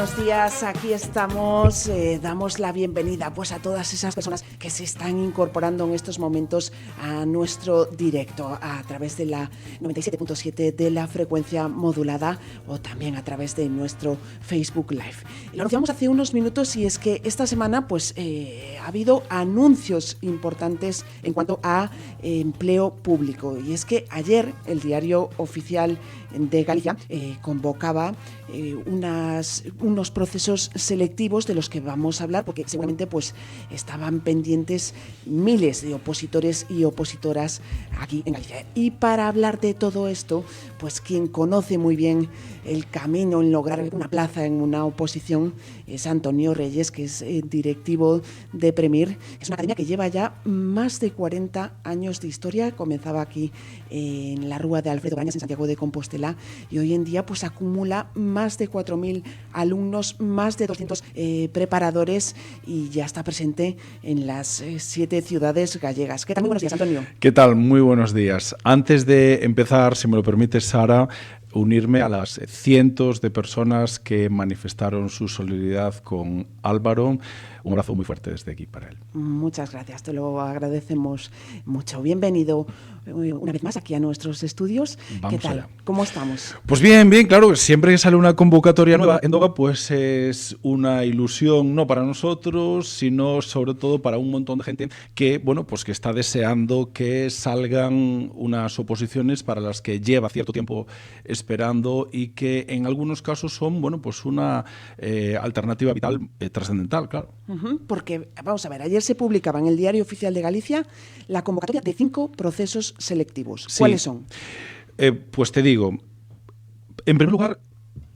buenos días. Aquí estamos. Damos la bienvenida pues a todas esas personas que se están incorporando en estos momentos a nuestro directo a través de la 97.7 de la frecuencia modulada o también a través de nuestro Facebook Live. Lo anunciamos hace unos minutos y es que esta semana pues ha habido anuncios importantes en cuanto a empleo público, y es que ayer el Diario Oficial de Galicia convocaba unos procesos selectivos de los que vamos a hablar, porque seguramente pues estaban pendientes miles de opositores y opositoras aquí en Galicia. Y para hablar de todo esto, pues quien conoce muy bien el camino en lograr una plaza en una oposición es Antonio Reyes, que es directivo de Premir. Es una academia que lleva ya más de 40 años de historia. Comenzaba aquí en la Rúa de Alfredo Brañas, en Santiago de Compostela, y hoy en día pues acumula más de 4.000 alumnos, más de 200 preparadores, y ya está presente en las 7 ciudades gallegas. ¿Qué tal? Muy buenos días, Antonio. ¿Qué tal? Muy buenos días. Antes de empezar, si me lo permites, Sara, unirme a las cientos de personas que manifestaron su solidaridad con Álvaro. Un abrazo muy fuerte desde aquí para él. Muchas gracias, te lo agradecemos mucho. Bienvenido una vez más aquí a nuestros estudios. Vamos ¿Qué tal? allá. ¿Cómo estamos? Pues bien, claro, siempre que sale una convocatoria nueva en DOGA, pues es una ilusión, no para nosotros, sino sobre todo para un montón de gente que, bueno, pues que está deseando que salgan unas oposiciones para las que lleva cierto tiempo esperando y que en algunos casos son, bueno, pues una alternativa vital trascendental, claro. Porque, vamos a ver, ayer se publicaba en el Diario Oficial de Galicia la convocatoria de 5 procesos selectivos. Sí. ¿Cuáles son? Pues te digo, en primer lugar,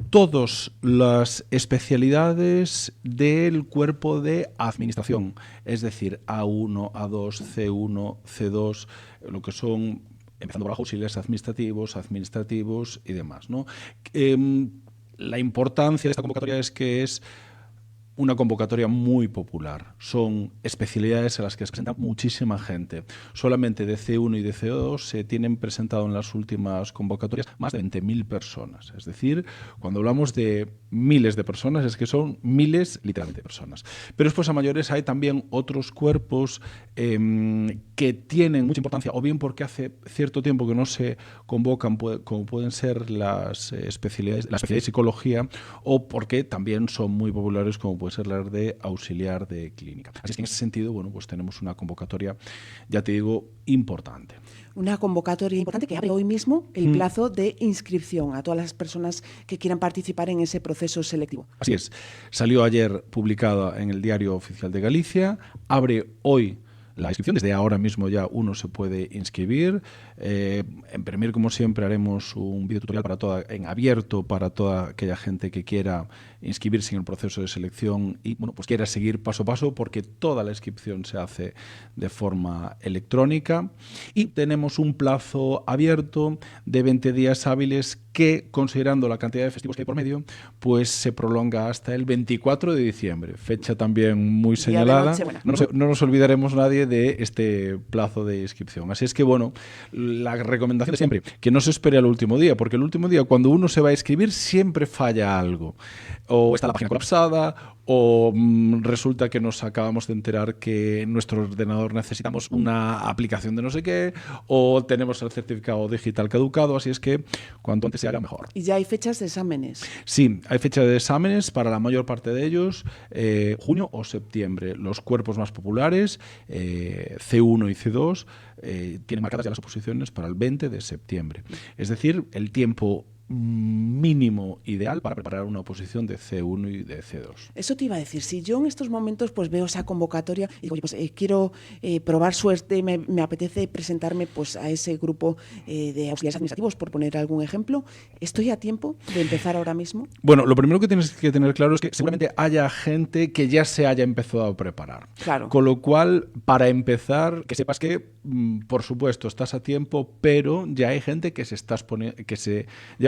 todas las especialidades del cuerpo de administración, es decir, A1, A2, C1, C2, lo que son, empezando por auxiliares administrativos y demás, ¿no? La importancia de esta convocatoria es que es una convocatoria muy popular. Son especialidades a las que se presenta muchísima gente. Solamente de C1 y de C2 se tienen presentado en las últimas convocatorias más de 20.000 personas. Es decir, cuando hablamos de miles de personas, es que son miles, literalmente, de personas. Pero después a mayores hay también otros cuerpos que tienen mucha importancia, o bien porque hace cierto tiempo que no se convocan, como pueden ser las especialidades, la especialidad de psicología, o porque también son muy populares, como puede ser las de auxiliar de clínica. Así que en ese sentido, bueno, pues tenemos una convocatoria, ya te digo, importante. Una convocatoria importante que abre hoy mismo el plazo de inscripción a todas las personas que quieran participar en ese proceso selectivo. Así es. Salió ayer publicada en el Diario Oficial de Galicia. Abre hoy la inscripción. Desde ahora mismo ya uno se puede inscribir. En Premir, como siempre, haremos un videotutorial en abierto para toda aquella gente que quiera inscribirse en el proceso de selección y, bueno, pues quiera seguir paso a paso, porque toda la inscripción se hace de forma electrónica. Y tenemos un plazo abierto de 20 días hábiles que, considerando la cantidad de festivos que hay por medio, pues se prolonga hasta el 24 de diciembre, fecha también muy señalada. No nos olvidaremos nadie de este plazo de inscripción. Así es que, bueno, la recomendación de siempre, que no se espere al último día, porque el último día, cuando uno se va a inscribir, siempre falla algo. O está la página colapsada, o resulta que nos acabamos de enterar que en nuestro ordenador necesitamos una aplicación de no sé qué, o tenemos el certificado digital caducado, así es que cuanto antes se haga mejor. ¿Y ya hay fechas de exámenes? Sí, hay fecha de exámenes para la mayor parte de ellos, junio o septiembre. Los cuerpos más populares, C1 y C2, tienen marcadas ya las oposiciones para el 20 de septiembre. Es decir, el tiempo mínimo ideal para preparar una oposición de C1 y de C2. Eso te iba a decir, si yo en estos momentos pues veo esa convocatoria y digo, oye, pues quiero probar suerte, me apetece presentarme pues a ese grupo de auxiliares administrativos, por poner algún ejemplo, ¿estoy a tiempo de empezar ahora mismo? Bueno, lo primero que tienes que tener claro es que seguramente haya gente que ya se haya empezado a preparar. Claro. Con lo cual, para empezar, que sepas que, por supuesto, estás a tiempo, pero ya hay gente que se está poniendo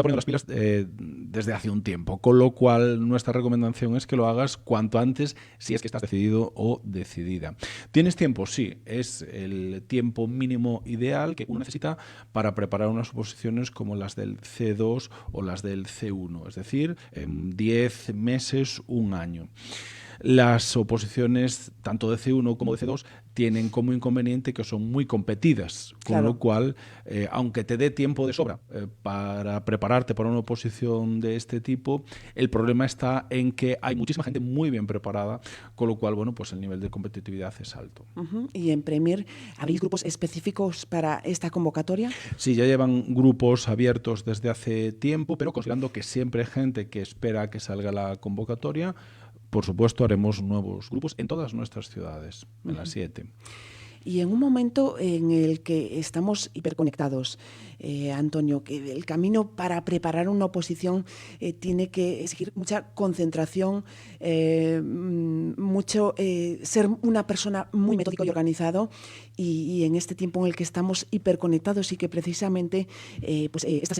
poniendo las pilas desde hace un tiempo, con lo cual nuestra recomendación es que lo hagas cuanto antes si es que estás decidido o decidida. ¿Tienes tiempo? Sí, es el tiempo mínimo ideal que uno necesita para preparar unas oposiciones como las del C2 o las del C1, es decir, en 10 meses, un año. Las oposiciones, tanto de C1 como de C2, tienen como inconveniente que son muy competidas, con lo cual, aunque te dé tiempo de sobra para prepararte para una oposición de este tipo, el problema está en que hay muchísima gente muy bien preparada, con lo cual, bueno, pues el nivel de competitividad es alto. ¿Y en Premier habéis grupos específicos para esta convocatoria? Sí, ya llevan grupos abiertos desde hace tiempo, pero considerando que siempre hay gente que espera a que salga la convocatoria, por supuesto, haremos nuevos grupos en todas nuestras ciudades, en las 7. Y en un momento en el que estamos hiperconectados, Antonio, que el camino para preparar una oposición tiene que exigir mucha concentración, mucho ser una persona muy metódico y organizado, y en este tiempo en el que estamos hiperconectados y que precisamente esta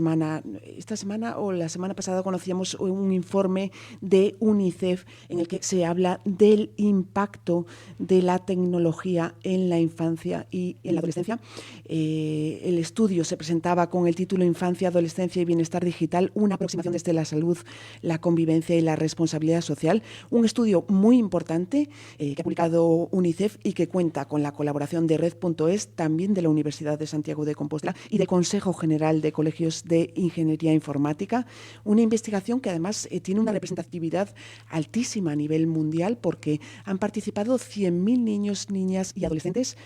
semana o la semana pasada conocíamos un informe de UNICEF en el que se habla del impacto de la tecnología en la infancia y en la adolescencia. El estudio se presentaba con el título Infancia, Adolescencia y Bienestar Digital, una aproximación desde la salud, la convivencia y la responsabilidad social. Un estudio muy importante que ha publicado UNICEF y que cuenta con la colaboración de Red.es, también de la Universidad de Santiago de Compostela y del Consejo General de Colegios de Ingeniería Informática. Una investigación que además tiene una representatividad altísima a nivel mundial, porque han participado 100.000 niños, niñas y adolescentes,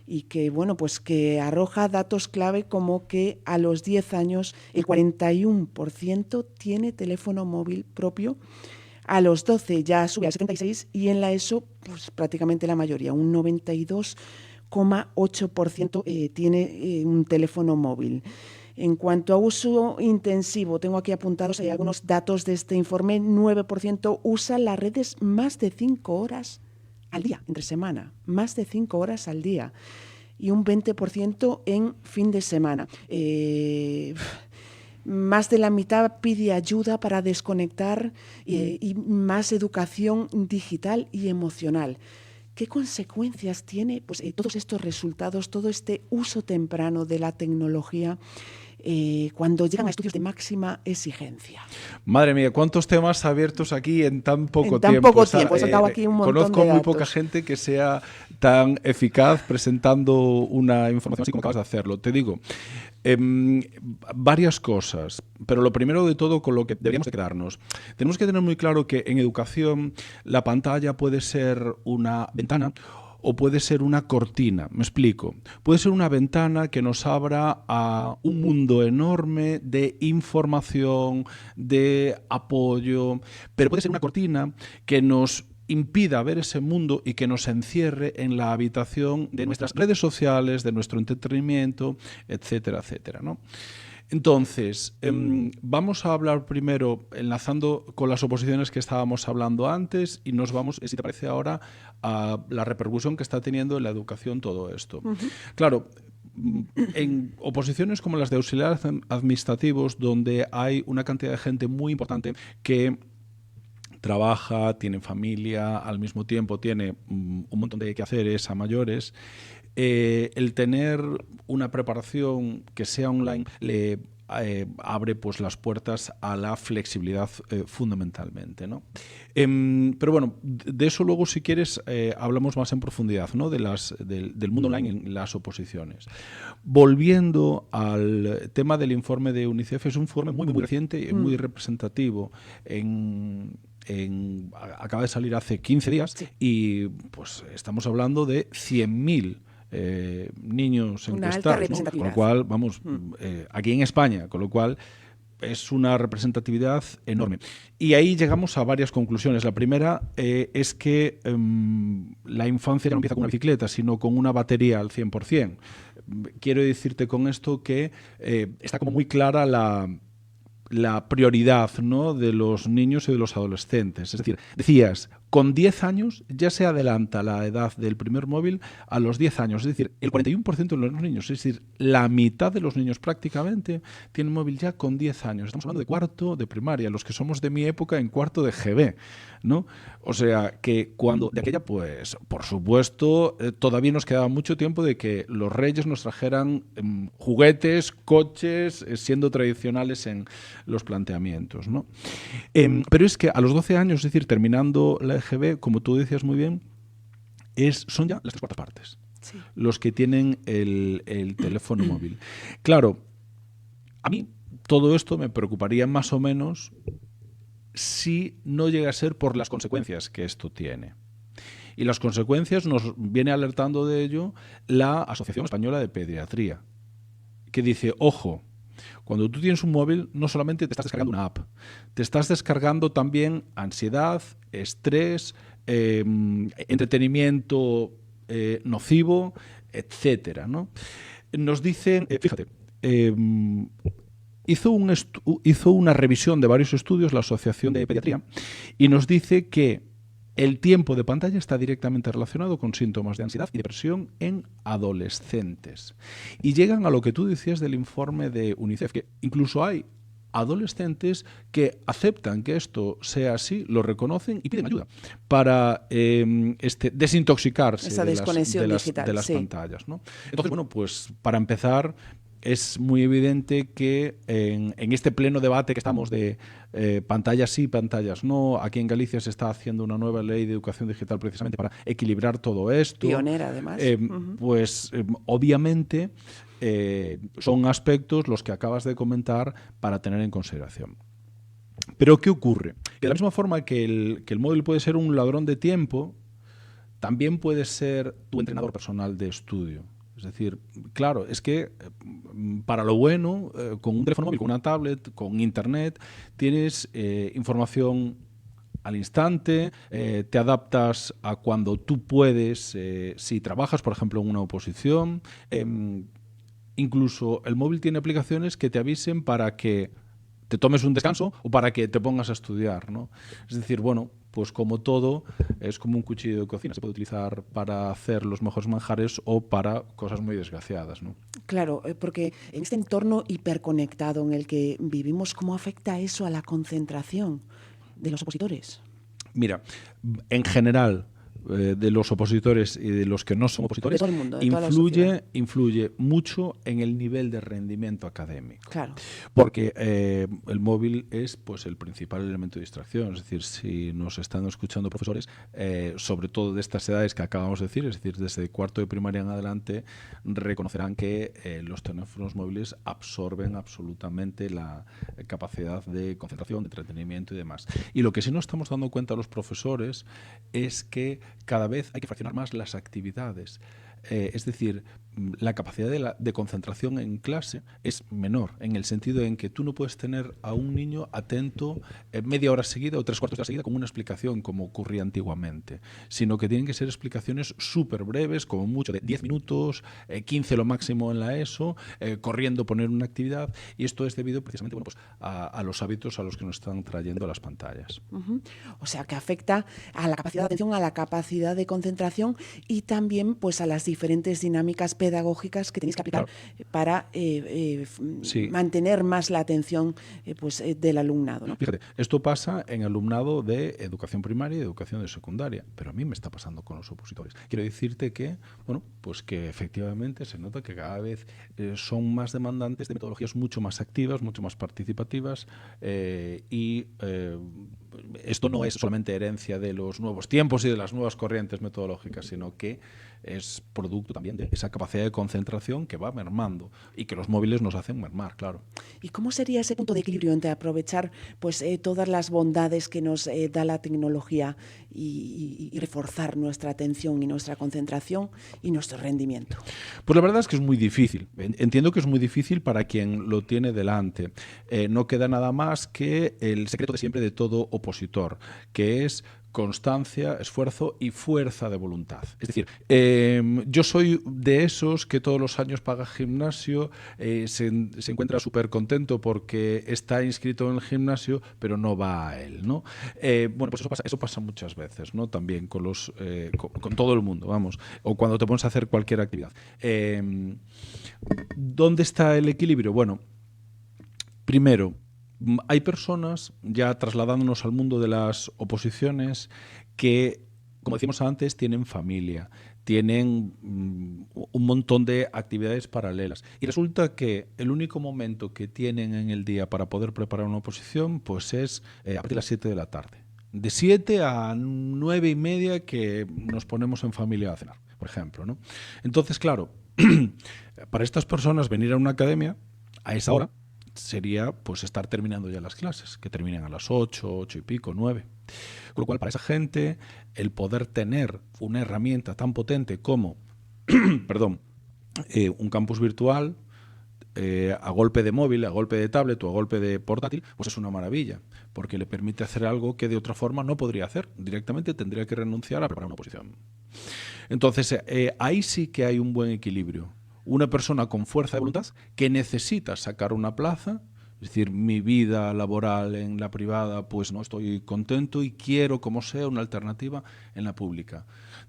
y que, bueno, pues que arroja datos clave como que a los 10 años el 41% tiene teléfono móvil propio, a los 12 ya sube al 76% y en la ESO pues prácticamente la mayoría, un 92,8% tiene un teléfono móvil. En cuanto a uso intensivo, tengo aquí apuntados algunos datos de este informe. 9% usa las redes más de 5 horas al día, entre semana, más de 5 horas al día, y un 20% en fin de semana. Más de la mitad pide ayuda para desconectar y más educación digital y emocional. ¿Qué consecuencias tiene todos estos resultados, todo este uso temprano de la tecnología cuando llegan a estudios de máxima exigencia? Madre mía, cuántos temas abiertos aquí en tan poco tiempo. En tan poco tiempo, he sacado aquí un montón de datos. Conozco muy poca gente que sea tan eficaz presentando una información así como acabas de hacerlo. Te digo, varias cosas, pero lo primero de todo con lo que deberíamos de quedarnos. Tenemos que tener muy claro que en educación la pantalla puede ser una ventana o puede ser una cortina. Me explico. Puede ser una ventana que nos abra a un mundo enorme de información, de apoyo, pero puede ser una cortina que nos impida ver ese mundo y que nos encierre en la habitación de nuestras redes sociales, de nuestro entretenimiento, etcétera, etcétera, ¿no? Entonces, vamos a hablar primero, enlazando con las oposiciones que estábamos hablando antes, y nos vamos, si te parece ahora, a la repercusión que está teniendo en la educación todo esto. Claro, en oposiciones como las de auxiliares administrativos, donde hay una cantidad de gente muy importante que trabaja, tiene familia, al mismo tiempo tiene un montón de quehaceres a mayores, el tener una preparación que sea online le abre pues las puertas a la flexibilidad fundamentalmente, ¿no? Pero bueno, de eso luego si quieres hablamos más en profundidad, ¿no? Del mundo online en las oposiciones. Volviendo al tema del informe de UNICEF, es un informe muy reciente y muy representativo. Acaba de salir hace 15 días y pues estamos hablando de 100.000 niños encuestados, ¿no? Con lo cual, vamos, aquí en España, con lo cual es una representatividad enorme. Y ahí llegamos a varias conclusiones. La primera es que la infancia ya no empieza con una bicicleta, sino con una batería al 100%. Quiero decirte con esto que está como muy clara la prioridad, ¿no?, de los niños y de los adolescentes. Es decir, decías, con 10 años ya se adelanta la edad del primer móvil a los 10 años. Es decir, el 41% de los niños, es decir, la mitad de los niños prácticamente tienen móvil ya con 10 años. Estamos hablando de cuarto de primaria, los que somos de mi época en cuarto de GB, ¿no? O sea, que cuando de aquella, pues, por supuesto, todavía nos quedaba mucho tiempo de que los reyes nos trajeran juguetes, coches, siendo tradicionales en los planteamientos, ¿no? Pero es que a los 12 años, es decir, terminando la EGB, como tú decías muy bien, son ya las 3/4 partes. Sí. Los que tienen el teléfono móvil. Claro, a mí todo esto me preocuparía más o menos si no llega a ser por las consecuencias que esto tiene. Y las consecuencias nos viene alertando de ello la Asociación Española de Pediatría, que dice, ojo, cuando tú tienes un móvil no solamente te estás descargando una app, te estás descargando también ansiedad, estrés, entretenimiento nocivo, etcétera, ¿no? Nos dicen, fíjate, hizo una revisión de varios estudios la Asociación de Pediatría y nos dice que el tiempo de pantalla está directamente relacionado con síntomas de ansiedad y depresión en adolescentes. Y llegan a lo que tú decías del informe de UNICEF, que incluso hay adolescentes que aceptan que esto sea así, lo reconocen y piden ayuda para desintoxicarse de las pantallas, ¿no? Entonces, bueno, pues para empezar, es muy evidente que en este pleno debate que estamos de pantallas sí, pantallas no, aquí en Galicia se está haciendo una nueva ley de educación digital precisamente para equilibrar todo esto. Pionera, además. Pues obviamente son aspectos los que acabas de comentar para tener en consideración. Pero ¿qué ocurre? Que de la misma forma que el móvil puede ser un ladrón de tiempo, también puede ser tu entrenador personal de estudio. Es decir, claro, es que para lo bueno, con un teléfono móvil, con una tablet, con internet, tienes información al instante, te adaptas a cuando tú puedes, si trabajas, por ejemplo, en una oposición. Incluso el móvil tiene aplicaciones que te avisen para que te tomes un descanso o para que te pongas a estudiar, ¿no? Es decir, bueno, pues como todo, es como un cuchillo de cocina. Se puede utilizar para hacer los mejores manjares o para cosas muy desgraciadas, ¿no? Claro, porque en este entorno hiperconectado en el que vivimos, ¿cómo afecta eso a la concentración de los opositores? Mira, en general, de los opositores y de los que no son opositores, de todo el mundo, de influye mucho en el nivel de rendimiento académico. Claro. Porque el móvil es, pues, el principal elemento de distracción. Es decir, si nos están escuchando profesores, sobre todo de estas edades que acabamos de decir, es decir, desde cuarto de primaria en adelante, reconocerán que los teléfonos móviles absorben absolutamente la capacidad de concentración, de entretenimiento y demás. Y lo que sí nos estamos dando cuenta los profesores es que cada vez hay que fraccionar más las actividades. Es decir, la capacidad de concentración en clase es menor, en el sentido en que tú no puedes tener a un niño atento media hora seguida o 3/4 de hora seguida con una explicación como ocurría antiguamente, sino que tienen que ser explicaciones súper breves, como mucho de 10 minutos, 15 lo máximo en la ESO, corriendo poner una actividad, y esto es debido precisamente, bueno, pues a los hábitos a los que nos están trayendo las pantallas. Uh-huh. O sea, que afecta a la capacidad de atención, a la capacidad de concentración y también, pues, a las diferentes dinámicas pedagógicas que tenéis que aplicar, claro, para sí, mantener más la atención del alumnado, ¿no? Fíjate, esto pasa en alumnado de educación primaria y de educación de secundaria, pero a mí me está pasando con los opositores. Quiero decirte que, bueno, pues que efectivamente se nota que cada vez son más demandantes de metodologías mucho más activas, mucho más participativas, y esto no es solamente herencia de los nuevos tiempos y de las nuevas corrientes metodológicas, sino que es producto también de esa capacidad de concentración que va mermando y que los móviles nos hacen mermar, claro. ¿Y cómo sería ese punto de equilibrio entre aprovechar, pues, todas las bondades que nos da la tecnología y reforzar nuestra atención y nuestra concentración y nuestro rendimiento? Pues la verdad es que es muy difícil. Entiendo que es muy difícil para quien lo tiene delante. No queda nada más que el secreto de siempre de todo opositor, que es constancia, esfuerzo y fuerza de voluntad. Es decir, yo soy de esos que todos los años paga gimnasio, se encuentra súper contento porque está inscrito en el gimnasio, pero no va a él, ¿no? Bueno, pues eso pasa muchas veces, ¿no? También con todo el mundo, vamos, o cuando te pones a hacer cualquier actividad. ¿Dónde está el equilibrio? Bueno, primero, hay personas, ya trasladándonos al mundo de las oposiciones, que, como decíamos antes, tienen familia, tienen un montón de actividades paralelas. Y resulta que el único momento que tienen en el día para poder preparar una oposición pues es a partir de las 7 de la tarde. De 7 a 9 y media que nos ponemos en familia a cenar, por ejemplo, ¿no? Entonces, claro, para estas personas venir a una academia a esa hora sería pues estar terminando ya las clases, que terminen a las 8, 8 y pico, 9. Con lo cual, para esa gente, el poder tener una herramienta tan potente como perdón, un campus virtual, a golpe de móvil, a golpe de tablet o a golpe de portátil, pues es una maravilla, porque le permite hacer algo que de otra forma no podría hacer. Directamente tendría que renunciar a preparar una oposición. Entonces, ahí sí que hay un buen equilibrio. Una persona con fuerza de voluntad que necesita sacar una plaza, es decir, mi vida laboral en la privada pues no estoy contento y quiero, como sea, una alternativa en la pública.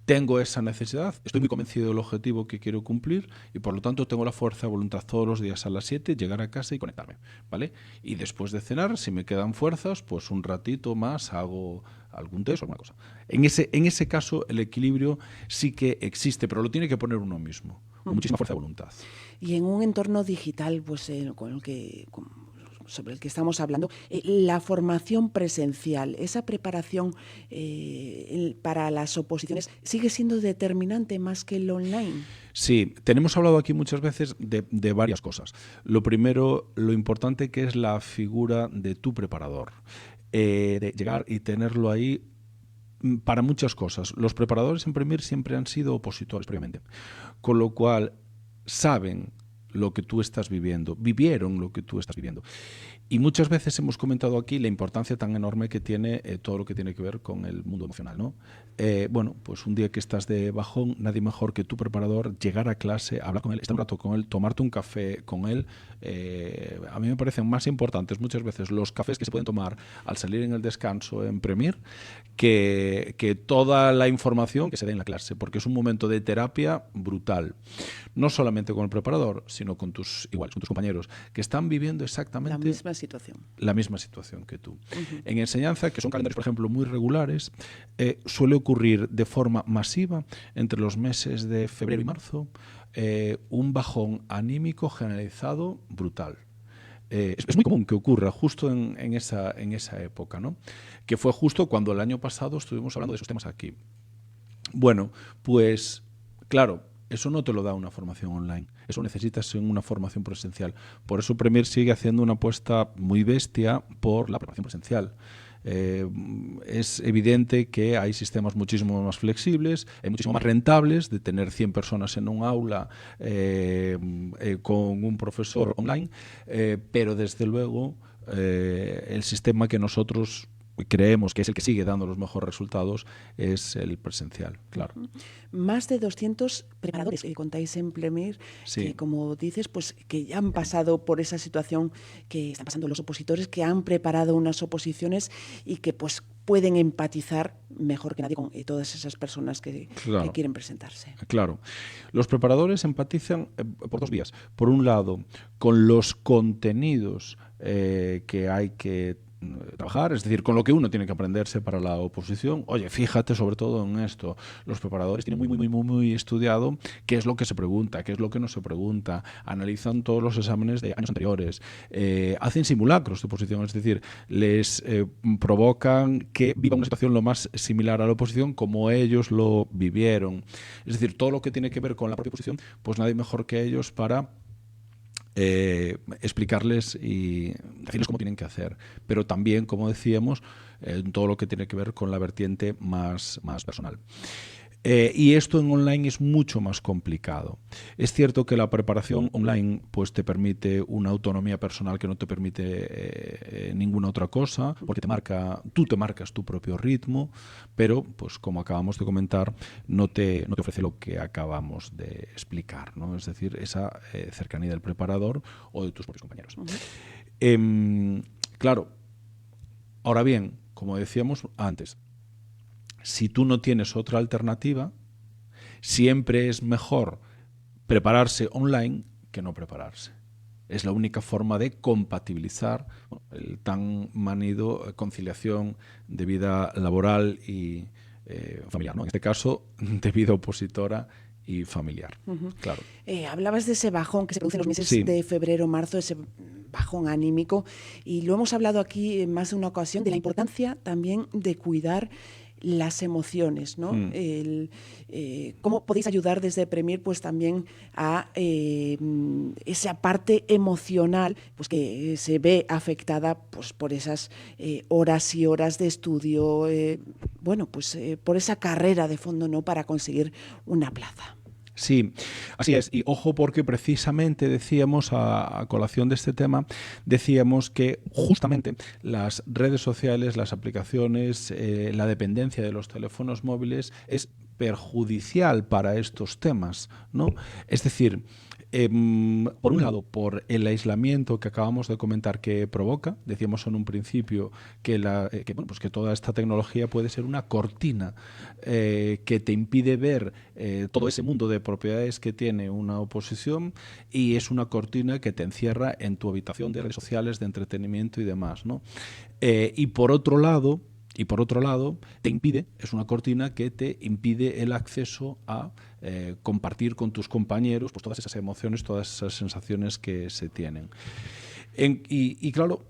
Tengo esa necesidad, estoy muy convencido del objetivo que quiero cumplir y por lo tanto tengo la fuerza de voluntad todos los días a las 7, llegar a casa y conectarme, ¿vale? Y después de cenar, si me quedan fuerzas, pues un ratito más hago algún test o alguna cosa. En ese caso el equilibrio sí que existe, pero lo tiene que poner uno mismo, con muchísima fuerza de voluntad. Y en un entorno digital, pues sobre el que estamos hablando, la formación presencial, esa preparación para las oposiciones, ¿sigue siendo determinante más que el online? Sí, tenemos hablado aquí muchas veces de varias cosas. Lo primero, lo importante que es la figura de tu preparador. De llegar y tenerlo ahí para muchas cosas. Los preparadores en Premier siempre han sido opositores previamente, con lo cual saben lo que tú estás viviendo, vivieron lo que tú estás viviendo. Y muchas veces hemos comentado aquí la importancia tan enorme que tiene todo lo que tiene que ver con el mundo emocional, ¿no? Bueno, pues un día que estás de bajón, nadie mejor que tu preparador, llegar a clase, hablar con él, estar un rato con él, tomarte un café con él. A mí me parecen más importantes muchas veces los cafés que se pueden tomar al salir en el descanso en Premier que toda la información que se dé en la clase, porque es un momento de terapia brutal. No solamente con el preparador, sino con tus iguales, con tus compañeros, que están viviendo exactamente la misma situación que tú. Uh-huh. En enseñanza, que son calendarios, por ejemplo, muy regulares, suele ocurrir de forma masiva entre los meses de febrero y marzo un bajón anímico generalizado brutal. Es muy común que ocurra justo en esa época, ¿no? Que fue justo cuando el año pasado estuvimos hablando de esos temas aquí. Bueno, pues claro, eso no te lo da una formación online. Eso necesitas en una formación presencial. Por eso Premier sigue haciendo una apuesta muy bestia por la preparación presencial. Es evidente que hay sistemas muchísimo más flexibles, muchísimo más rentables de tener 100 personas en un aula con un profesor online, pero desde luego el sistema que nosotros creemos que es el que sigue dando los mejores resultados es el presencial, claro. Más de 200 preparadores que contáis en Premier, sí, que como dices, pues que ya han pasado por esa situación que están pasando los opositores, que han preparado unas oposiciones y que pues pueden empatizar mejor que nadie con todas esas personas que quieren presentarse. Claro. Los preparadores empatizan por dos vías. Por un lado, con los contenidos que hay que trabajar, es decir, con lo que uno tiene que aprenderse para la oposición. Oye, fíjate sobre todo en esto. Los preparadores tienen muy estudiado qué es lo que se pregunta, qué es lo que no se pregunta, analizan todos los exámenes de años anteriores, hacen simulacros de oposición, es decir, les provocan que vivan una situación lo más similar a la oposición como ellos lo vivieron. Es decir, todo lo que tiene que ver con la propia oposición, pues nadie mejor que ellos para explicarles y decirles cómo tienen que hacer, pero también, como decíamos, todo lo que tiene que ver con la vertiente más personal. Y esto en online es mucho más complicado. Es cierto que la preparación online pues te permite una autonomía personal que no te permite ninguna otra cosa, porque tú te marcas tu propio ritmo, pero pues como acabamos de comentar, no te ofrece lo que acabamos de explicar, ¿no? Es decir, esa cercanía del preparador o de tus propios compañeros. Claro, ahora bien, como decíamos antes, si tú no tienes otra alternativa, siempre es mejor prepararse online que no prepararse. Es la única forma de compatibilizar el tan manido conciliación de vida laboral y familiar, ¿no? En este caso, de vida opositora y familiar. Claro. Hablabas de ese bajón que se produce en los meses Sí. de febrero, marzo, ese bajón anímico, y lo hemos hablado aquí en más de una ocasión de la importancia también de cuidar las emociones, ¿no? ¿Cómo podéis ayudar desde Premier pues también a esa parte emocional pues que se ve afectada pues por esas horas y horas de estudio, por esa carrera de fondo, ¿no?, para conseguir una plaza? Sí, así es. Y ojo, porque precisamente decíamos, a colación de este tema, decíamos que justamente las redes sociales, las aplicaciones, la dependencia de los teléfonos móviles es perjudicial para estos temas, ¿no? Es decir, por un lado, por el aislamiento que acabamos de comentar que provoca. Decíamos en un principio que toda esta tecnología puede ser una cortina que te impide ver todo ese mundo de propiedades que tiene una oposición, y es una cortina que te encierra en tu habitación de redes sociales, de entretenimiento y demás, ¿no? Y por otro lado, es una cortina que te impide el acceso a compartir con tus compañeros pues todas esas emociones, todas esas sensaciones que se tienen. Claro,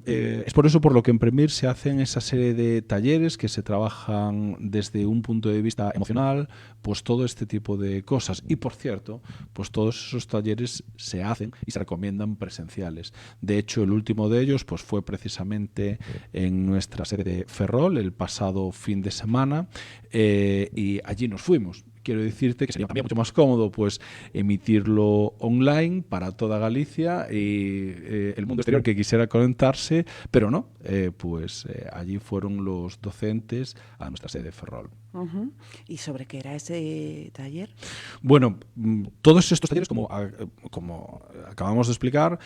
es por eso por lo que en Premier se hacen esa serie de talleres que se trabajan desde un punto de vista emocional, pues todo este tipo de cosas. Y por cierto, pues todos esos talleres se hacen y se recomiendan presenciales. De hecho, el último de ellos pues fue precisamente en nuestra sede de Ferrol el pasado fin de semana, y allí nos fuimos. Quiero decirte que sería también mucho más cómodo pues emitirlo online para toda Galicia y el mundo exterior que quisiera conectarse, pero no, allí fueron los docentes a nuestra sede de Ferrol. ¿Y sobre qué era ese taller? Bueno, todos estos talleres, como acabamos de explicar,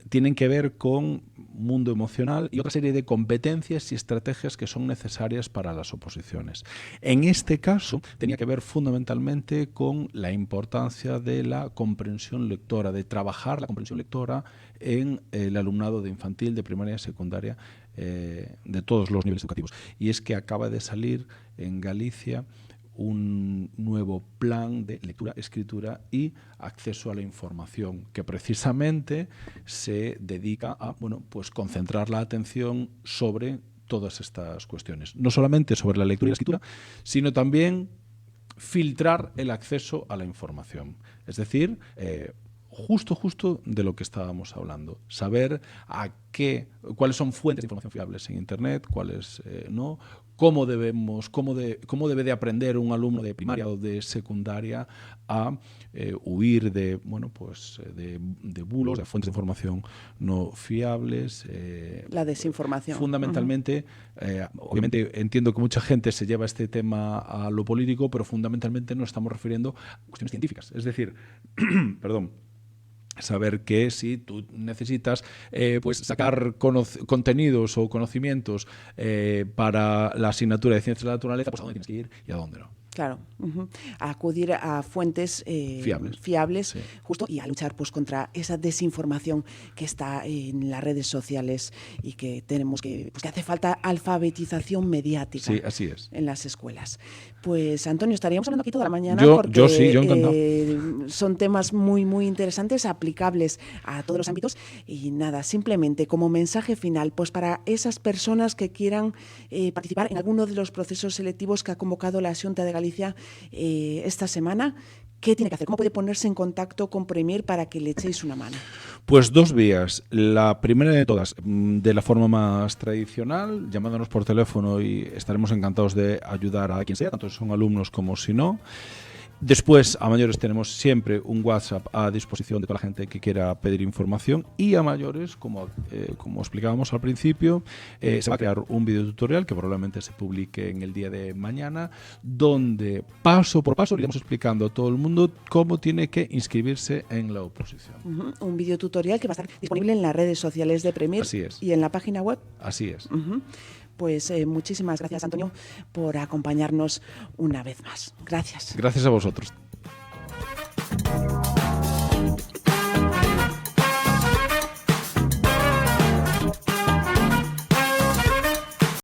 tienen que ver con mundo emocional y otra serie de competencias y estrategias que son necesarias para las oposiciones. En este caso, tenía que ver fundamentalmente con la importancia de la comprensión lectora, de trabajar la comprensión lectora en el alumnado de infantil, de primaria y secundaria, de todos los niveles educativos. Y es que acaba de salir en Galicia un nuevo plan de lectura, escritura y acceso a la información que precisamente se dedica a concentrar la atención sobre todas estas cuestiones. No solamente sobre la lectura y la escritura, sino también filtrar el acceso a la información. Es decir, justo de lo que estábamos hablando. Saber cuáles son fuentes de información fiables en Internet, cuáles no, cómo debe de aprender un alumno de primaria o de secundaria a huir de bulos, de fuentes de información no fiables. La desinformación. Fundamentalmente, obviamente entiendo que mucha gente se lleva este tema a lo político, pero fundamentalmente nos estamos refiriendo a cuestiones científicas. Es decir, perdón, saber que si tú necesitas sacar contenidos o conocimientos para la asignatura de Ciencias de la Naturaleza, pues a dónde tienes que ir y a dónde no. Claro, acudir a fuentes fiables sí. Justo, y a luchar pues contra esa desinformación que está en las redes sociales y que tenemos que hace falta alfabetización mediática. Sí, así es. En las escuelas. Pues Antonio, estaríamos hablando aquí toda la mañana porque yo encantado. Son temas muy, muy interesantes, aplicables a todos los ámbitos, y nada, simplemente como mensaje final, pues para esas personas que quieran participar en alguno de los procesos selectivos que ha convocado la Xunta de Galicia esta semana, ¿qué tiene que hacer? ¿Cómo puede ponerse en contacto con Premier para que le echéis una mano? Pues dos vías. La primera de todas, de la forma más tradicional, llamándonos por teléfono, y estaremos encantados de ayudar a quien sea, tanto si son alumnos como si no. Después, a mayores, tenemos siempre un WhatsApp a disposición de toda la gente que quiera pedir información, y a mayores, como explicábamos al principio, se va a crear un videotutorial que probablemente se publique en el día de mañana, donde paso por paso le iremos explicando a todo el mundo cómo tiene que inscribirse en la oposición. Un videotutorial que va a estar disponible en las redes sociales de Premier. Así es. Y en la página web. Así es. Pues muchísimas gracias, Antonio, por acompañarnos una vez más. Gracias. Gracias a vosotros.